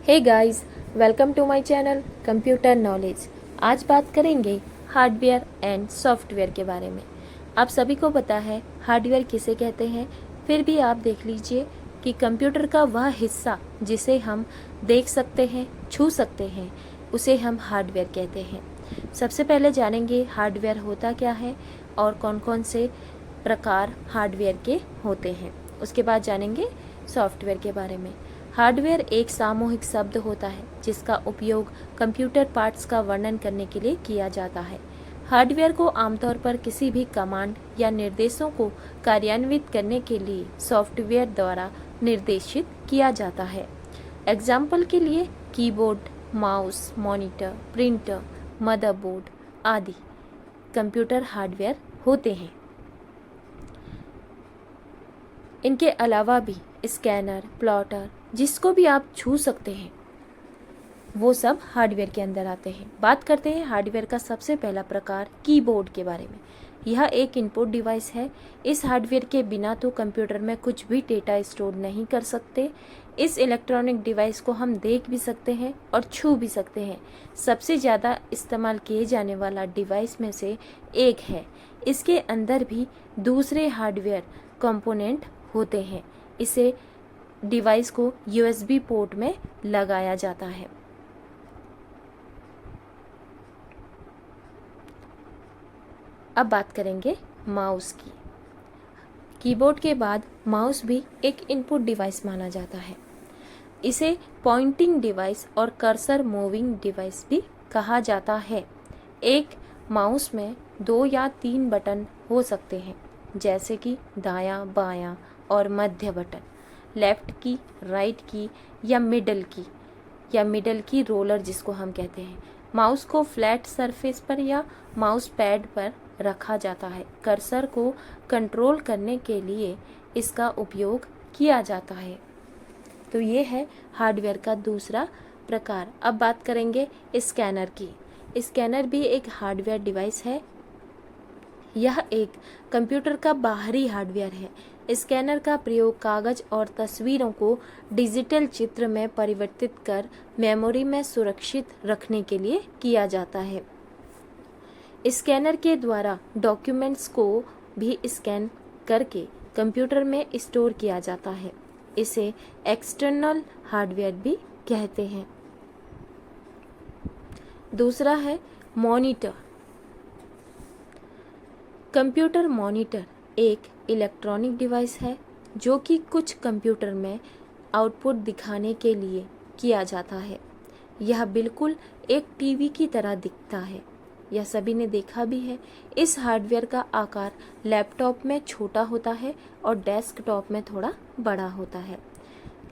Hey guys, welcome to my channel computer knowledge. आज बात करेंगे हार्डवेयर एंड सॉफ्टवेयर के बारे में। आप सभी को पता है हार्डवेयर किसे कहते हैं, फिर भी आप देख लीजिए कि कंप्यूटर का वह हिस्सा जिसे हम देख सकते हैं, छू सकते हैं, उसे हम हार्डवेयर कहते हैं। सबसे पहले जानेंगे हार्डवेयर होता क्या है और कौन कौन से प्रकार हार्डवेयर के होते हैं। उसके बाद जानेंगे सॉफ्टवेयर के बारे में। हार्डवेयर एक सामूहिक शब्द होता है जिसका उपयोग कंप्यूटर पार्ट्स का वर्णन करने के लिए किया जाता है। हार्डवेयर को आमतौर पर किसी भी कमांड या निर्देशों को कार्यान्वित करने के लिए सॉफ्टवेयर द्वारा निर्देशित किया जाता है। एग्जाम्पल के लिए keyboard, mouse, monitor, printer, motherboard आदि कंप्यूटर हार्डवेयर होते हैं। इनके अलावा भी स्कैनर, प्लॉटर, जिसको भी आप छू सकते हैं, वो सब हार्डवेयर के अंदर आते हैं। बात करते हैं हार्डवेयर का सबसे पहला प्रकार कीबोर्ड के बारे में। यह एक इनपुट डिवाइस है। इस हार्डवेयर के बिना तो कंप्यूटर में कुछ भी डेटा स्टोर नहीं कर सकते। इस इलेक्ट्रॉनिक डिवाइस को हम देख भी सकते हैं और छू भी सकते हैं। सबसे ज़्यादा इस्तेमाल किए जाने वाला डिवाइस में से एक है। इसके अंदर भी दूसरे हार्डवेयर कंपोनेंट होते हैं। इसे डिवाइस को यूएसबी पोर्ट में लगाया जाता है। अब बात करेंगे माउस की। कीबोर्ड के बाद माउस भी एक इनपुट डिवाइस माना जाता है। इसे पॉइंटिंग डिवाइस और कर्सर मूविंग डिवाइस भी कहा जाता है। एक माउस में 2 या 3 बटन हो सकते हैं, जैसे कि दायां, बायां और मध्य बटन, लेफ्ट की, राइट की या मिडल की रोलर जिसको हम कहते हैं। माउस को फ्लैट सरफेस पर या माउस पैड पर रखा जाता है। कर्सर को कंट्रोल करने के लिए इसका उपयोग किया जाता है। तो ये है हार्डवेयर का दूसरा प्रकार। अब बात करेंगे स्कैनर की। स्कैनर भी एक हार्डवेयर डिवाइस है। यह एक कंप्यूटर का बाहरी हार्डवेयर है। स्कैनर का प्रयोग कागज और तस्वीरों को डिजिटल चित्र में परिवर्तित कर मेमोरी में सुरक्षित रखने के लिए किया जाता है। स्कैनर के द्वारा डॉक्यूमेंट्स को भी स्कैन करके कंप्यूटर में स्टोर किया जाता है। इसे एक्सटर्नल हार्डवेयर भी कहते हैं। दूसरा है मॉनिटर। कंप्यूटर मॉनिटर एक इलेक्ट्रॉनिक डिवाइस है जो कि कुछ कंप्यूटर में आउटपुट दिखाने के लिए किया जाता है। यह बिल्कुल एक टीवी की तरह दिखता है। यह सभी ने देखा भी है। इस हार्डवेयर का आकार लैपटॉप में छोटा होता है और डेस्कटॉप में थोड़ा बड़ा होता है।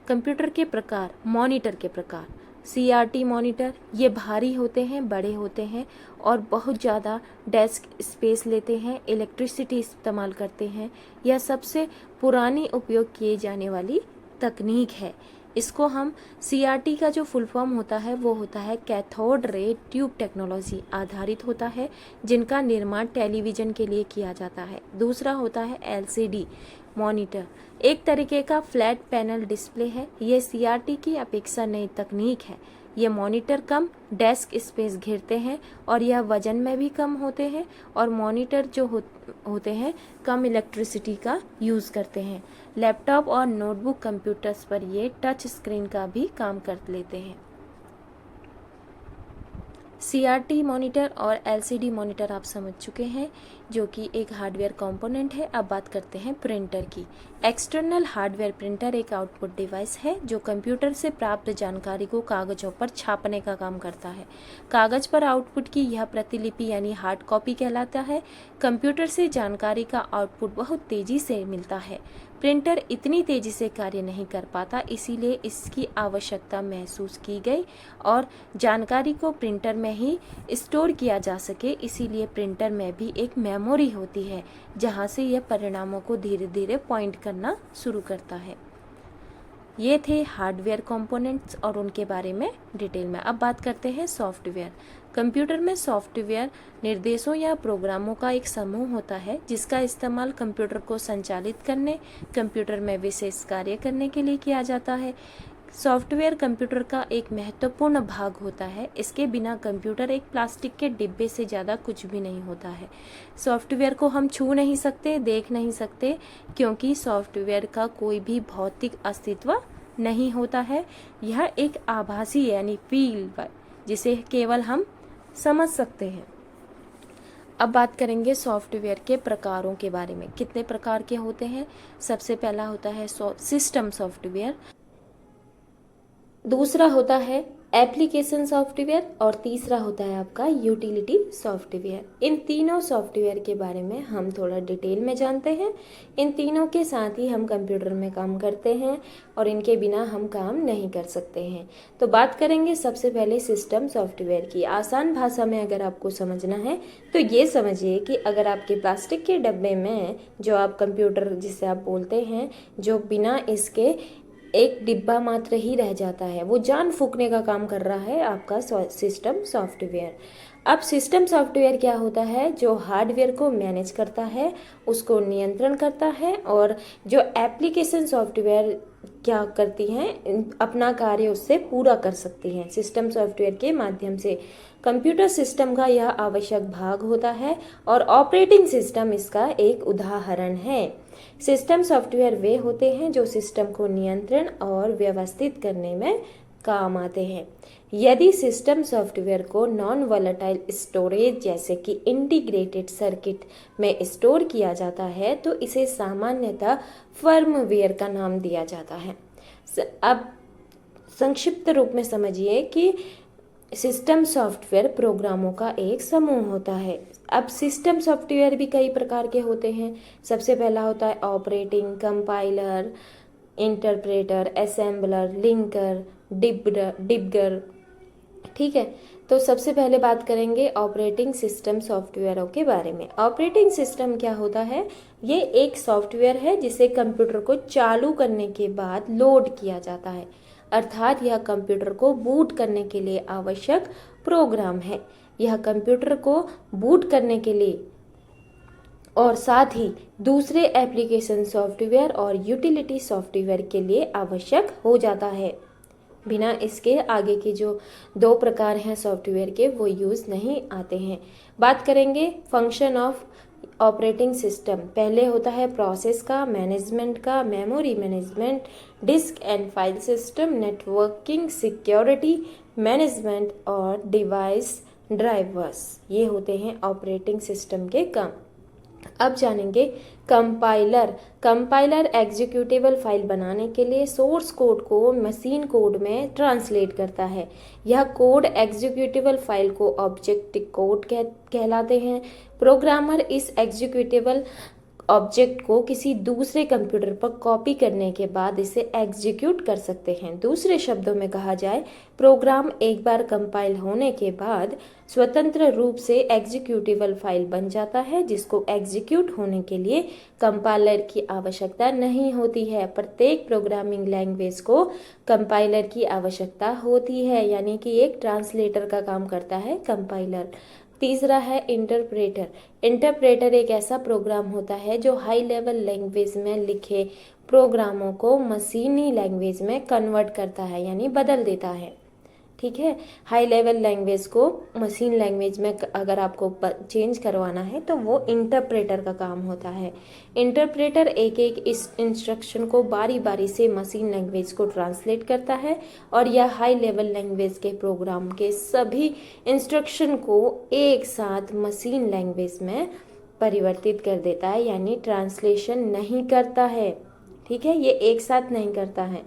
कंप्यूटर के प्रकार, मॉनिटर के प्रकार। CRT मॉनिटर, ये भारी होते हैं, बड़े होते हैं और बहुत ज़्यादा डेस्क स्पेस लेते हैं, इलेक्ट्रिसिटी इस्तेमाल करते हैं। यह सबसे पुरानी उपयोग किए जाने वाली तकनीक है। इसको हम CRT का जो फुल फॉर्म होता है वो होता है कैथोड रे ट्यूब टेक्नोलॉजी आधारित होता है, जिनका निर्माण टेलीविज़न के लिए किया जाता है। दूसरा होता है LCD मॉनिटर, एक तरीके का फ्लैट पैनल डिस्प्ले है। ये CRT की अपेक्षा नई तकनीक है। ये मॉनिटर कम डेस्क स्पेस घेरते हैं और यह वजन में भी कम होते हैं और मॉनिटर जो होते हैं कम इलेक्ट्रिसिटी का यूज़ करते हैं। लैपटॉप और नोटबुक कंप्यूटर्स पर ये टच स्क्रीन का भी काम कर लेते हैं। CRT मॉनिटर और LCD मॉनिटर आप समझ चुके हैं, जो कि एक हार्डवेयर कंपोनेंट है। अब बात करते हैं प्रिंटर की। एक्सटर्नल हार्डवेयर प्रिंटर एक आउटपुट डिवाइस है जो कंप्यूटर से प्राप्त जानकारी को कागजों पर छापने का काम करता है। कागज पर आउटपुट की यह प्रतिलिपि यानी हार्ड कॉपी कहलाता है। कंप्यूटर से जानकारी का आउटपुट बहुत तेजी से मिलता है। प्रिंटर इतनी तेजी से कार्य नहीं कर पाता, इसीलिए इसकी आवश्यकता महसूस की गई और जानकारी को प्रिंटर में ही स्टोर किया जा सके, इसीलिए प्रिंटर में भी एक मेमोरी होती है जहां से यह परिणामों को धीरे धीरे पॉइंट करना शुरू करता है। ये थे हार्डवेयर कंपोनेंट्स और उनके बारे में डिटेल में। अब बात करते हैं सॉफ्टवेयर। कंप्यूटर में सॉफ्टवेयर निर्देशों या प्रोग्रामों का एक समूह होता है जिसका इस्तेमाल कंप्यूटर को संचालित करने, कंप्यूटर में विशेष कार्य करने के लिए किया जाता है। सॉफ्टवेयर कंप्यूटर का एक महत्वपूर्ण भाग होता है। इसके बिना कंप्यूटर एक प्लास्टिक के डिब्बे से ज़्यादा कुछ भी नहीं होता है। सॉफ्टवेयर को हम छू नहीं सकते, देख नहीं सकते, क्योंकि सॉफ्टवेयर का कोई भी भौतिक अस्तित्व नहीं होता है। यह एक आभासी यानी फील जिसे केवल हम समझ सकते हैं। अब बात करेंगे सॉफ्टवेयर के प्रकारों के बारे में। कितने प्रकार के होते हैं? सबसे पहला होता है सिस्टम सॉफ्टवेयर, दूसरा होता है एप्लीकेशन सॉफ्टवेयर और तीसरा होता है आपका यूटिलिटी सॉफ्टवेयर। इन तीनों सॉफ्टवेयर के बारे में हम थोड़ा डिटेल में जानते हैं। इन तीनों के साथ ही हम कंप्यूटर में काम करते हैं और इनके बिना हम काम नहीं कर सकते हैं। तो बात करेंगे सबसे पहले सिस्टम सॉफ्टवेयर की। आसान भाषा में अगर आपको समझना है तो ये समझिए कि अगर आपके प्लास्टिक के डब्बे में जो आप कंप्यूटर जिसे आप बोलते हैं, जो बिना इसके एक डिब्बा मात्र ही रह जाता है, वो जान फूकने का काम कर रहा है आपका सिस्टम सॉफ्टवेयर। अब सिस्टम सॉफ्टवेयर क्या होता है? जो हार्डवेयर को मैनेज करता है, उसको नियंत्रण करता है, और जो एप्लीकेशन सॉफ्टवेयर क्या करती हैं, अपना कार्य उससे पूरा कर सकती हैं सिस्टम सॉफ्टवेयर के माध्यम से। कंप्यूटर सिस्टम का यह आवश्यक भाग होता है और ऑपरेटिंग सिस्टम इसका एक उदाहरण है। सिस्टम सॉफ्टवेयर वे होते हैं जो सिस्टम को नियंत्रण और व्यवस्थित करने में काम आते हैं। यदि सिस्टम सॉफ्टवेयर को नॉन वॉलेटाइल स्टोरेज जैसे कि इंटीग्रेटेड सर्किट में स्टोर किया जाता है तो इसे सामान्यतः फर्मवेयर का नाम दिया जाता है। अब संक्षिप्त रूप में समझिए कि सिस्टम सॉफ्टवेयर प्रोग्रामों का एक समूह होता है। अब सिस्टम सॉफ्टवेयर भी कई प्रकार के होते हैं। सबसे पहला होता है operating, compiler, interpreter, assembler, linker, debugger. ठीक है, तो सबसे पहले बात करेंगे ऑपरेटिंग सिस्टम सॉफ्टवेयरों के बारे में। ऑपरेटिंग सिस्टम क्या होता है? ये एक सॉफ्टवेयर है जिसे कंप्यूटर को चालू करने के बाद लोड किया जाता है, अर्थात यह कंप्यूटर को बूट करने के लिए आवश्यक प्रोग्राम है। यह कंप्यूटर को बूट करने के लिए और साथ ही दूसरे एप्लीकेशन सॉफ्टवेयर और यूटिलिटी सॉफ्टवेयर के लिए आवश्यक हो जाता है। बिना इसके आगे के जो दो प्रकार हैं सॉफ्टवेयर के, वो यूज़ नहीं आते हैं। बात करेंगे फंक्शन ऑफ ऑपरेटिंग सिस्टम। पहले होता है प्रोसेस का, मैनेजमेंट का, memory management, disk and file system, networking, security management और डिवाइस ड्राइवर्स। ये होते हैं ऑपरेटिंग सिस्टम के काम। अब जानेंगे कंपाइलर। कंपाइलर एग्जीक्यूटेबल फाइल बनाने के लिए सोर्स कोड को मशीन कोड में ट्रांसलेट करता है। यह कोड एग्जीक्यूटेबल फाइल को ऑब्जेक्ट कोड कहलाते हैं। प्रोग्रामर इस एग्जीक्यूटेबल ऑब्जेक्ट को किसी दूसरे कंप्यूटर पर कॉपी करने के बाद इसे एग्जीक्यूट कर सकते हैं। दूसरे शब्दों में कहा जाए, प्रोग्राम एक बार कंपाइल होने के बाद स्वतंत्र रूप से एग्जीक्यूटेबल फाइल बन जाता है, जिसको एग्जीक्यूट होने के लिए कंपाइलर की आवश्यकता नहीं होती है। प्रत्येक प्रोग्रामिंग लैंग्वेज को कंपाइलर की आवश्यकता होती है, यानी कि एक ट्रांसलेटर का काम करता है कंपाइलर। तीसरा है इंटरप्रेटर। इंटरप्रेटर एक ऐसा प्रोग्राम होता है जो हाई लेवल लैंग्वेज में लिखे प्रोग्रामों को मशीनी लैंग्वेज में कन्वर्ट करता है, यानी बदल देता है। ठीक है, हाई लेवल लैंग्वेज को मशीन लैंग्वेज में अगर आपको चेंज करवाना है तो वो इंटरप्रेटर का काम होता है। इंटरप्रेटर एक एक इस इंस्ट्रक्शन को बारी बारी से मशीन लैंग्वेज को ट्रांसलेट करता है और यह हाई लेवल लैंग्वेज के प्रोग्राम के सभी इंस्ट्रक्शन को एक साथ मशीन लैंग्वेज में परिवर्तित कर देता है, यानी ट्रांसलेशन नहीं करता है। ठीक है, ये एक साथ नहीं करता है।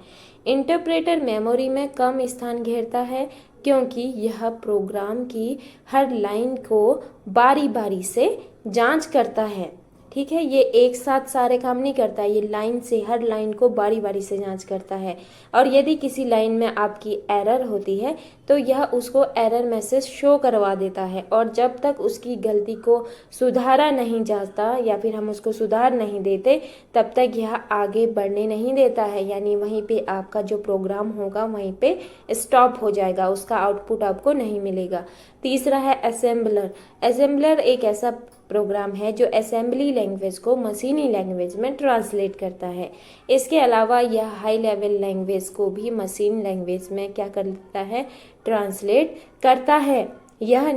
इंटरप्रेटर मेमोरी में कम स्थान घेरता है क्योंकि यह प्रोग्राम की हर लाइन को बारी बारी से जांच करता है। ठीक है, ये एक साथ सारे काम नहीं करता, ये लाइन से हर लाइन को बारी बारी से जांच करता है। और यदि किसी लाइन में आपकी एरर होती है तो यह उसको एरर मैसेज शो करवा देता है, और जब तक उसकी गलती को सुधारा नहीं जाता या फिर हम उसको सुधार नहीं देते तब तक यह आगे बढ़ने नहीं देता है, यानी वहीं पे आपका जो प्रोग्राम होगा वहीं पे स्टॉप हो जाएगा, उसका आउटपुट आपको नहीं मिलेगा। तीसरा है असेंबलर। असेंबलर एक ऐसा प्रोग्राम है जो असेंबली लैंग्वेज को मशीनी लैंग्वेज में ट्रांसलेट करता है। इसके अलावा यह हाई लेवल लैंग्वेज को भी मशीन लैंग्वेज में क्या करता है, ट्रांसलेट करता है। यह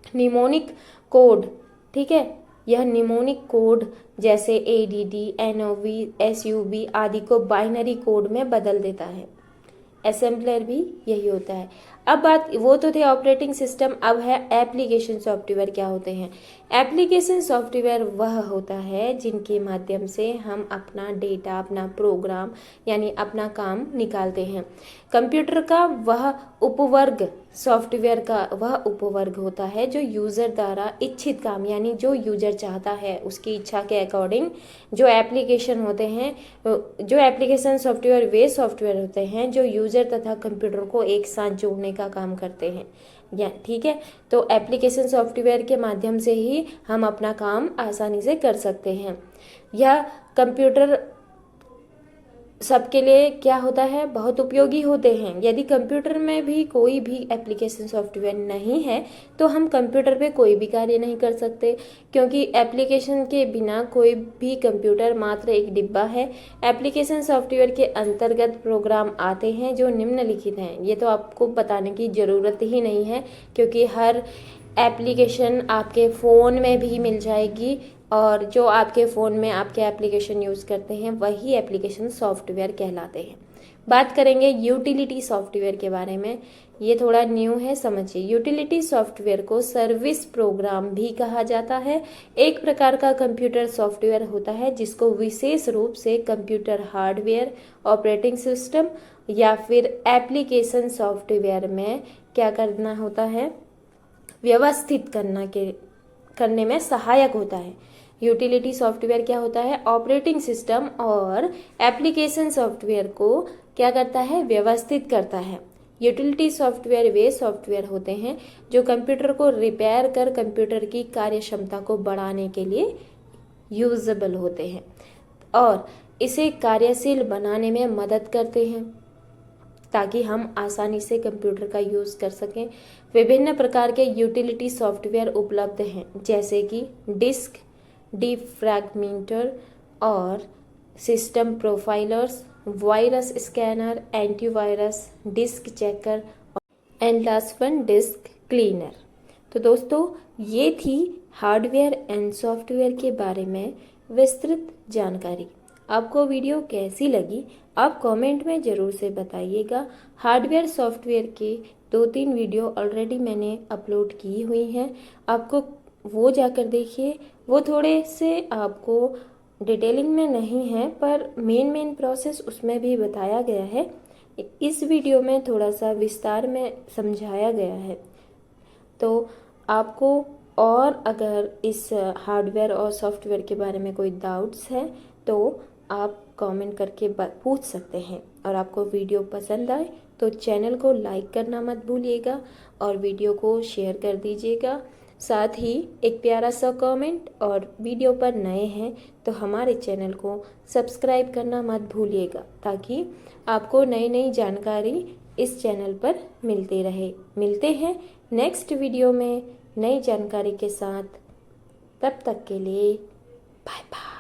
निमोनिक कोड, ठीक है, यह निमोनिक कोड जैसे ADD, NOV, SUB आदि को बाइनरी कोड में बदल देता है। असेंबलर भी यही होता है। अब बात, वो तो थे ऑपरेटिंग सिस्टम, अब है एप्लीकेशन सॉफ्टवेयर क्या होते हैं। एप्लीकेशन सॉफ्टवेयर वह होता है जिनके माध्यम से हम अपना डेटा, अपना प्रोग्राम यानी अपना काम निकालते हैं। कंप्यूटर का वह उपवर्ग, सॉफ्टवेयर का वह उपवर्ग होता है जो यूज़र द्वारा इच्छित काम यानी जो यूज़र चाहता है उसकी इच्छा के अकॉर्डिंग जो एप्लीकेशन होते हैं, जो एप्लीकेशन सॉफ्टवेयर वे सॉफ्टवेयर होते हैं जो यूज़र तथा कंप्यूटर को एक साथ जोड़ने का काम करते हैं। या ठीक है, तो एप्लीकेशन सॉफ्टवेयर के माध्यम से ही हम अपना काम आसानी से कर सकते हैं। यह कंप्यूटर सबके लिए क्या होता है, बहुत उपयोगी होते हैं। यदि कंप्यूटर में भी कोई भी एप्लीकेशन सॉफ्टवेयर नहीं है तो हम कंप्यूटर पे कोई भी कार्य नहीं कर सकते, क्योंकि एप्लीकेशन के बिना कोई भी कंप्यूटर मात्र एक डिब्बा है। एप्लीकेशन सॉफ्टवेयर के अंतर्गत प्रोग्राम आते हैं जो निम्नलिखित हैं। ये तो आपको बताने की ज़रूरत ही नहीं है, क्योंकि हर एप्लीकेशन आपके फ़ोन में भी मिल जाएगी, और जो आपके फ़ोन में आपके एप्लीकेशन यूज़ करते हैं वही एप्लीकेशन सॉफ्टवेयर कहलाते हैं। बात करेंगे यूटिलिटी सॉफ्टवेयर के बारे में। ये थोड़ा न्यू है, समझिए। यूटिलिटी सॉफ्टवेयर को सर्विस प्रोग्राम भी कहा जाता है। एक प्रकार का कंप्यूटर सॉफ्टवेयर होता है जिसको विशेष रूप से कंप्यूटर हार्डवेयर, ऑपरेटिंग सिस्टम या फिर एप्लीकेशन सॉफ्टवेयर में क्या करना होता है, व्यवस्थित करने में सहायक होता है। यूटिलिटी सॉफ्टवेयर क्या होता है, ऑपरेटिंग सिस्टम और एप्लीकेशन सॉफ्टवेयर को क्या करता है, व्यवस्थित करता है। यूटिलिटी सॉफ्टवेयर वे सॉफ्टवेयर होते हैं जो कंप्यूटर को रिपेयर कर कंप्यूटर की कार्य क्षमता को बढ़ाने के लिए यूजेबल होते हैं और इसे कार्यशील बनाने में मदद करते हैं ताकि हम आसानी से कंप्यूटर का यूज़ कर सकें। विभिन्न प्रकार के यूटिलिटी सॉफ्टवेयर उपलब्ध हैं, जैसे कि डिस्क डिफ्रैगमेंटर और system profilers, virus scanner, antivirus, disk checker and last one disk cleaner. तो दोस्तों, ये थी हार्डवेयर एंड सॉफ्टवेयर के बारे में विस्तृत जानकारी। आपको वीडियो कैसी लगी आप कमेंट में ज़रूर से बताइएगा। हार्डवेयर सॉफ्टवेयर के 2-3 वीडियो ऑलरेडी मैंने अपलोड की हुई हैं, आपको वो जाकर देखिए। वो थोड़े से आपको डिटेलिंग में नहीं है पर मेन प्रोसेस उसमें भी बताया गया है। इस वीडियो में थोड़ा सा विस्तार में समझाया गया है। तो आपको और अगर इस हार्डवेयर और सॉफ्टवेयर के बारे में कोई डाउट्स है तो आप कमेंट करके पूछ सकते हैं। और आपको वीडियो पसंद आए तो चैनल को लाइक करना मत भूलिएगा और वीडियो को शेयर कर दीजिएगा। साथ ही एक प्यारा सा कमेंट, और वीडियो पर नए हैं तो हमारे चैनल को सब्सक्राइब करना मत भूलिएगा ताकि आपको नई नई जानकारी इस चैनल पर मिलती रहे। मिलते हैं नेक्स्ट वीडियो में नई जानकारी के साथ। तब तक के लिए बाय बाय।